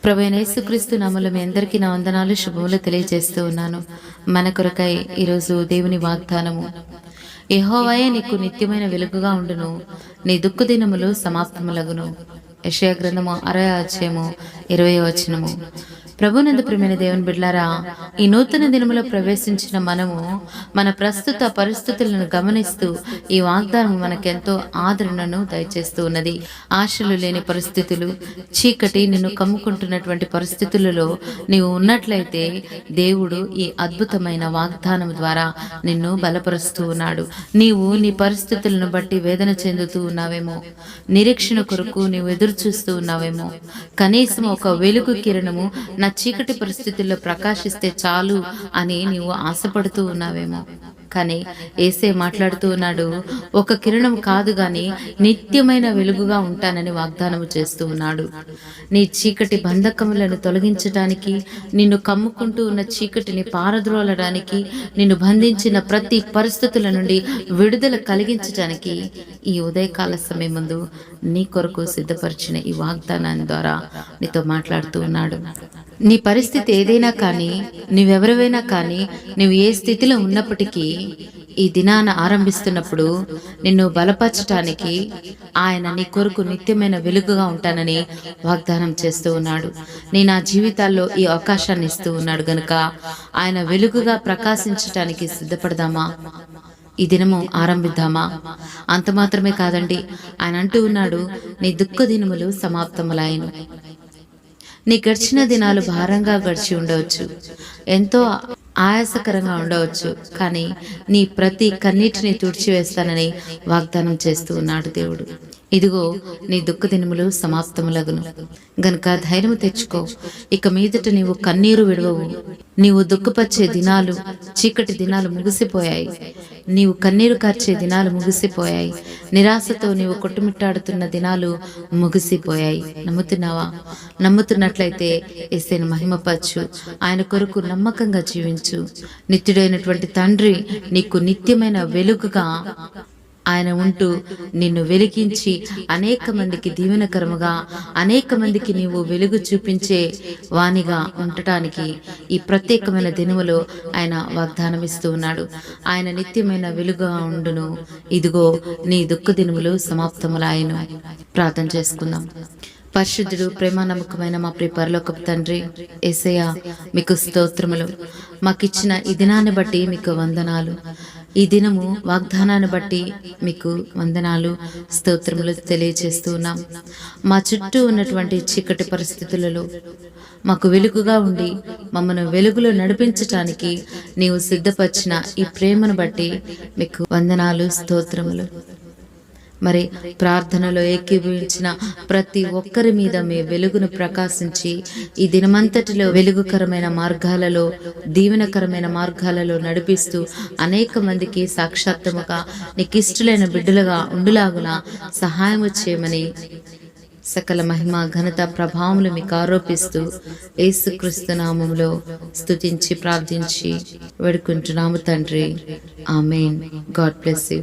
ప్రభువైన యేసుక్రీస్తు నామములో మీ అందరికీ నా వందనాలు శుభములు తెలియజేస్తూ ఉన్నాను. మన కొరకై ఈరోజు దేవుని వాగ్దానము. యెహోవాయే నీకు నిత్యమైన వెలుగుగా ఉండును, నీ దుఃఖ దినములు సమాప్తములగును. యెషయా గ్రంథము 60వ అధ్యాయము 20వ వచనము. ప్రభునందు ప్రియమైన దేవుని బిడ్డలారా, ఈ నూతన దినములో ప్రవేశించిన మనము మన ప్రస్తుత పరిస్థితులను గమనిస్తూ ఈ వాగ్దానం మనకెంతో ఆదరణను దయచేస్తూ ఉన్నది. ఆశలు లేని పరిస్థితులు, చీకటి నిన్ను కమ్ముకుంటున్నటువంటి పరిస్థితులలో నీవు ఉన్నట్లయితే దేవుడు ఈ అద్భుతమైన వాగ్దానం ద్వారా నిన్ను బలపరుస్తూ ఉన్నాడు. నీవు నీ పరిస్థితులను బట్టి వేదన చెందుతూ ఉన్నావేమో, నిరీక్షణ కొరకు నీవు ఎదురు చూస్తూ ఉన్నావేమో, కనీసం ఒక వెలుగు కిరణము నా చీకటి పరిస్థితుల్లో ప్రకాశిస్తే చాలు అని నీవు ఆశపడుతూ ఉన్నావేమో. కానీ యేసే మాట్లాడుతూ ఉన్నాడు, ఒక కిరణం కాదు గాని నిత్యమైన వెలుగుగా ఉంటానని వాగ్దానం చేస్తూ ఉన్నాడు. నీ చీకటి బంధకములను తొలగించడానికి, నిన్ను కమ్ముకుంటూ ఉన్న చీకటిని పారద్రోలడానికి, నిన్ను బంధించిన ప్రతి పరిస్థితుల నుండి విడుదల కలిగించడానికి ఈ ఉదయకాల సమయం ముందు నీ కొరకు సిద్ధపరిచిన ఈ వాగ్దానాన్ని ద్వారా నీతో మాట్లాడుతూ ఉన్నాడు. నీ పరిస్థితి ఏదైనా కానీ, నువ్వెవరివైనా కానీ, నువ్వు ఏ స్థితిలో ఉన్నప్పటికీ ఈ దినాన ఆరంభిస్తున్నప్పుడు నిన్ను బలపరచటానికి ఆయన నీ కొరకు నిత్యమైన వెలుగుగా ఉంటానని వాగ్దానం చేస్తూ ఉన్నాడు. నేను నా జీవితాల్లో ఈ అవకాశాన్ని ఇస్తూ ఉన్నాడు గనుక ఆయన వెలుగుగా ప్రకాశించటానికి సిద్ధపడదామా? ఈ దినము ఆరంభిద్దామా? అంత మాత్రమే కాదండి, ఆయన అంటూ ఉన్నాడు, నీ దుఃఖ దినములు సమాప్తములాయను. నీ గడిచిన దినాలు భారంగా గడిచి ఉండవచ్చు, ఎంతో ఆయాసకరంగా ఉండవచ్చు, కానీ నీ ప్రతి కన్నీటిని తుడిచివేస్తానని వాగ్దానం చేస్తూ ఉన్నాడు దేవుడు. ఇదిగో నీ దుఃఖ దినములు సమాప్తములగును గనుక ధైర్యం తెచ్చుకో. ఇక మీదట నీవు కన్నీరు విడవవు. నీవు దుఃఖపరిచే దినాలు, చీకటి దినాలు ముగిసిపోయాయి. నీవు కన్నీరు కార్చే దినాలు ముగిసిపోయాయి. నిరాశతో నీవు కొట్టుమిట్టాడుతున్న దినాలు ముగిసిపోయాయి. నమ్ముతున్నావా? నమ్ముతున్నట్లయితే యేసుని మహిమపరచు, ఆయన కొరకు నమ్మకంగా జీవించు. నిత్యుడైనటువంటి తండ్రి నీకు నిత్యమైన వెలుగుగా ఆయన ఉంటూ నిన్ను వెలిగించి అనేక మందికి దీవెనకరముగా, అనేక మందికి నీవు వెలుగు చూపించే వాణిగా ఉండటానికి ఈ ప్రత్యేకమైన దినములో ఆయన వాగ్దానం ఇస్తూ ఉన్నాడు. ఆయన నిత్యమైన వెలుగుగా ఉండును, ఇదిగో నీ దుఃఖ దినములు సమాప్తములాయను. ప్రార్థన చేసుకుందాం. పరిశుద్ధుడు, ప్రేమ నమ్మకమైన మా ప్రియ పరలోకపు తండ్రి యేసయ్య, మీకు స్తోత్రములు. మాకిచ్చిన ఈ దినాన్ని బట్టి మీకు వందనాలు. ఈ దినము వాగ్దానాన్ని బట్టి మీకు వందనాలు, స్తోత్రములు తెలియజేస్తూ ఉన్నాం. మా చుట్టూ ఉన్నటువంటి చీకటి పరిస్థితులలో మాకు వెలుగుగా ఉండి మమ్మల్ని వెలుగులో నడిపించటానికి నీవు సిద్ధపరిచిన ఈ ప్రేమను బట్టి మీకు వందనాలు, స్తోత్రములు. మరి ప్రార్థనలో ఏకీభవించిన ప్రతి ఒక్కరి మీద మీ వెలుగును ప్రకాశించి ఈ దినమంతటిలో వెలుగుకరమైన మార్గాలలో, దీవెనకరమైన మార్గాలలో నడిపిస్తూ అనేక మందికి సాక్షాత్తుముగా నీకు ఇష్టలైన బిడ్డలుగా ఉండులాగున సహాయము చేయమని సకల మహిమ, ఘనత, ప్రభావములు మీకు ఆరోపిస్తూ యేసుక్రీస్తు నామములో స్తుతించి ప్రార్థించి వేడుకుంటున్నాము తండ్రి. ఆమేన్. God bless you.